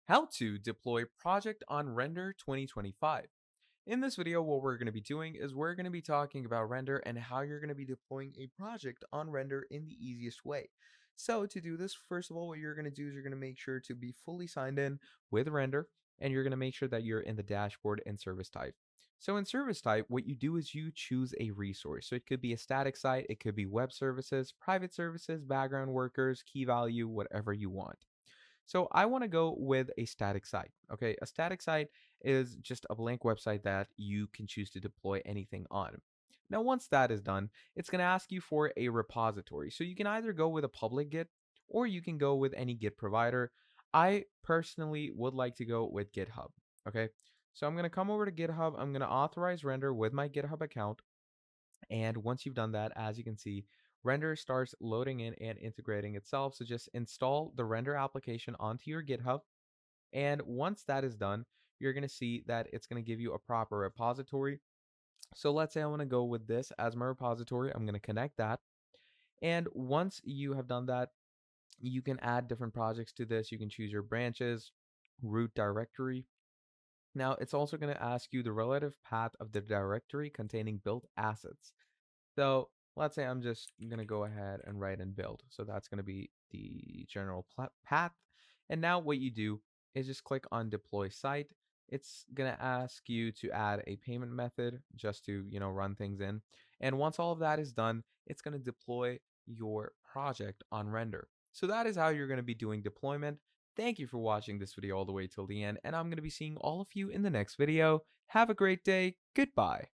How to deploy project on Render 2025. In this video, what we're going to be doing is we're going to be talking about Render and how you're going to be deploying a project on Render in the easiest way. So to do this, first of all, what you're going to do is you're going to make sure to be fully signed in with Render, and you're going to make sure that you're in the dashboard and service type. So in service type, what you do is you choose a resource. So it could be a static site, it could be web services, private services, background workers, key value, whatever you want. So I want to go with a static site. Okay, a static site is just a blank website that you can choose to deploy anything on. Now, once that is done, it's going to ask you for a repository. So you can either go with a public Git or you can go with any Git provider. I personally would like to go with GitHub. Okay, so I'm going to come over to GitHub. I'm going to authorize render with my GitHub account. And once you've done that, as you can see, Render starts loading in and integrating itself. So just install the Render application onto your GitHub. And once that is done, you're going to see that it's going to give you a proper repository. So let's say I want to go with this as my repository. I'm going to connect that. And once you have done that, you can add different projects to this. You can choose your branches, root directory. Now, it's also going to ask you the relative path of the directory containing built assets. So let's say I'm just going to go ahead and write and build. So that's going to be the general path. And now what you do is just click on deploy site. It's going to ask you to add a payment method just to, run things in. And once all of that is done, it's going to deploy your project on render. So that is how you're going to be doing deployment. Thank you for watching this video all the way till the end. And I'm going to be seeing all of you in the next video. Have a great day. Goodbye.